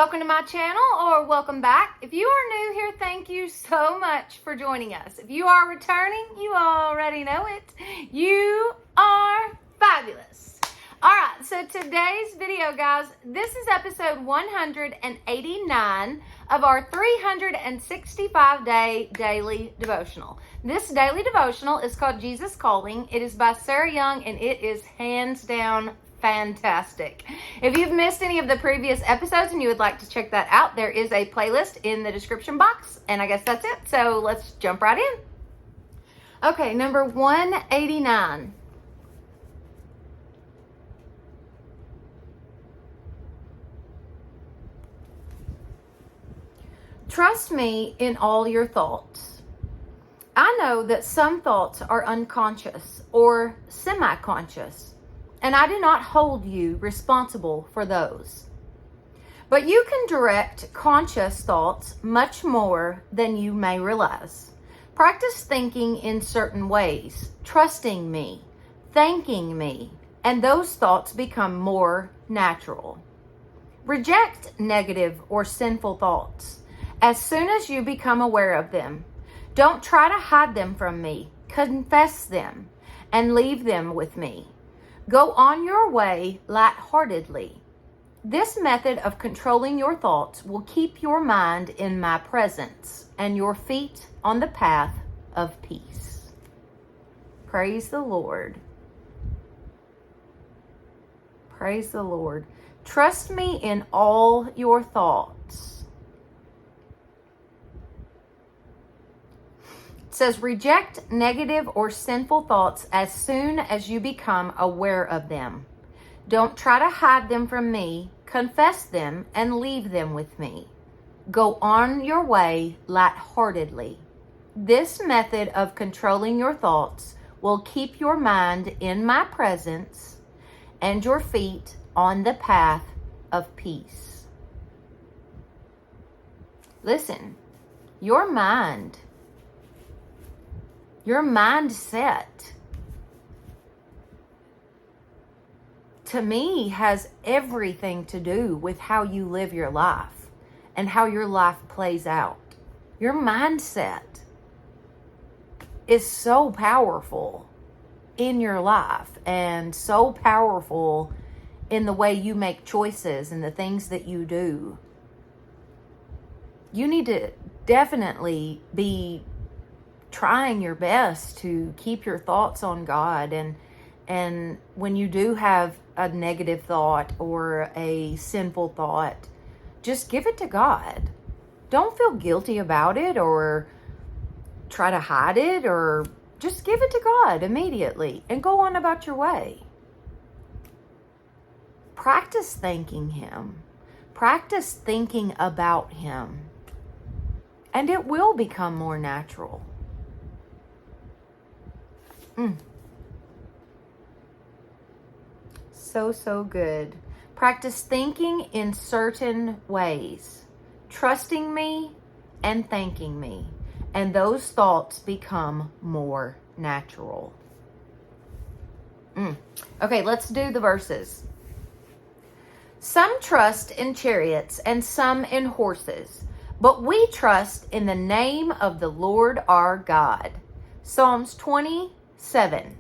Welcome to my channel, or welcome back. If you are new here, thank you so much for joining us. If you are returning, you already know it. You are fabulous. All right, so today's video, guys, this is episode 189 of our 365-day daily devotional. This daily devotional is called Jesus Calling. It is by Sarah Young, and it is hands down fantastic. If you've missed any of the previous episodes and you would like to check that out, there is a playlist in the description box, and I guess that's it. So let's jump right in. Okay, number 189. Trust me in all your thoughts. I know that some thoughts are unconscious or semi-conscious, and I do not hold you responsible for those. But you can direct conscious thoughts much more than you may realize. Practice thinking in certain ways, trusting me, thanking me, and those thoughts become more natural. Reject negative or sinful thoughts as soon as you become aware of them. Don't try to hide them from me. Confess them and leave them with me. Go on your way lightheartedly. This method of controlling your thoughts will keep your mind in my presence and your feet on the path of peace. Praise the Lord. Praise the Lord. Trust me in all your thoughts. It says, reject negative or sinful thoughts as soon as you become aware of them. Don't try to hide them from me. Confess them and leave them with me. Go on your way lightheartedly. This method of controlling your thoughts will keep your mind in my presence and your feet on the path of peace. Listen, your mindset, to me, has everything to do with how you live your life and how your life plays out. Your mindset is so powerful in your life and so powerful in the way you make choices and the things that you do. You need to definitely be trying your best to keep your thoughts on God, and when you do have a negative thought or a sinful thought, just give it to God. Don't feel guilty about it or try to hide it, or just give it to God immediately and go on about your way. Practice thanking Him. Practice thinking about Him, and it will become more natural. So good. Practice thinking in certain ways, trusting me and thanking me, and those thoughts become more natural. Okay, let's do the verses. Some trust in chariots and some in horses, but we trust in the name of the Lord our God. Psalms 27.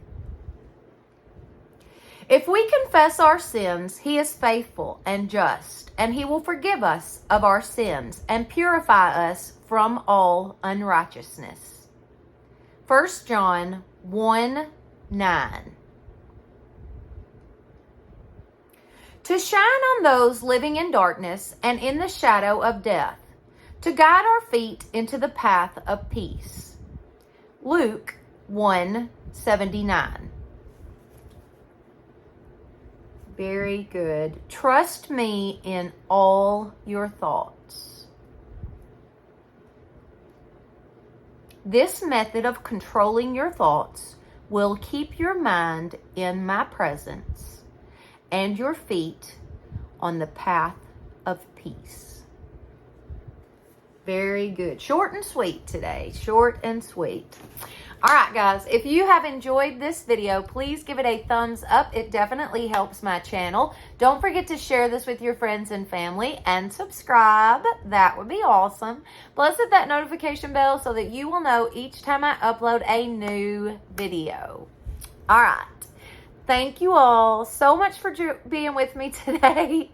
If we confess our sins, He is faithful and just, and He will forgive us of our sins and purify us from all unrighteousness. 1 John 1:9. To shine on those living in darkness and in the shadow of death, to guide our feet into the path of peace. Luke 1:79. Very good. Trust me in all your thoughts. This method of controlling your thoughts will keep your mind in my presence and your feet on the path of peace. Very good. Short and sweet today. Short and sweet. All right, guys, if you have enjoyed this video, please give it a thumbs up. It definitely helps my channel. Don't forget to share this with your friends and family and subscribe. That would be awesome. Plus, hit that notification bell so that you will know each time I upload a new video. All right. Thank you all so much for being with me today.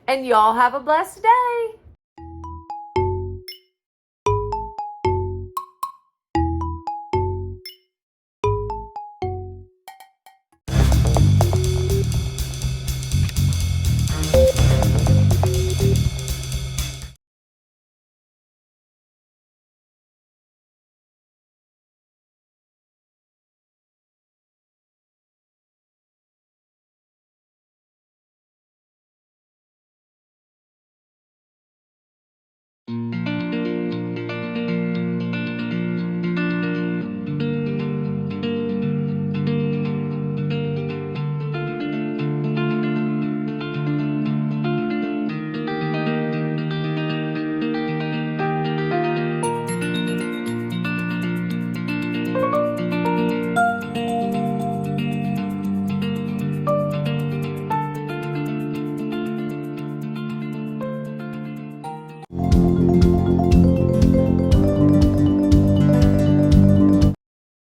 And y'all have a blessed day.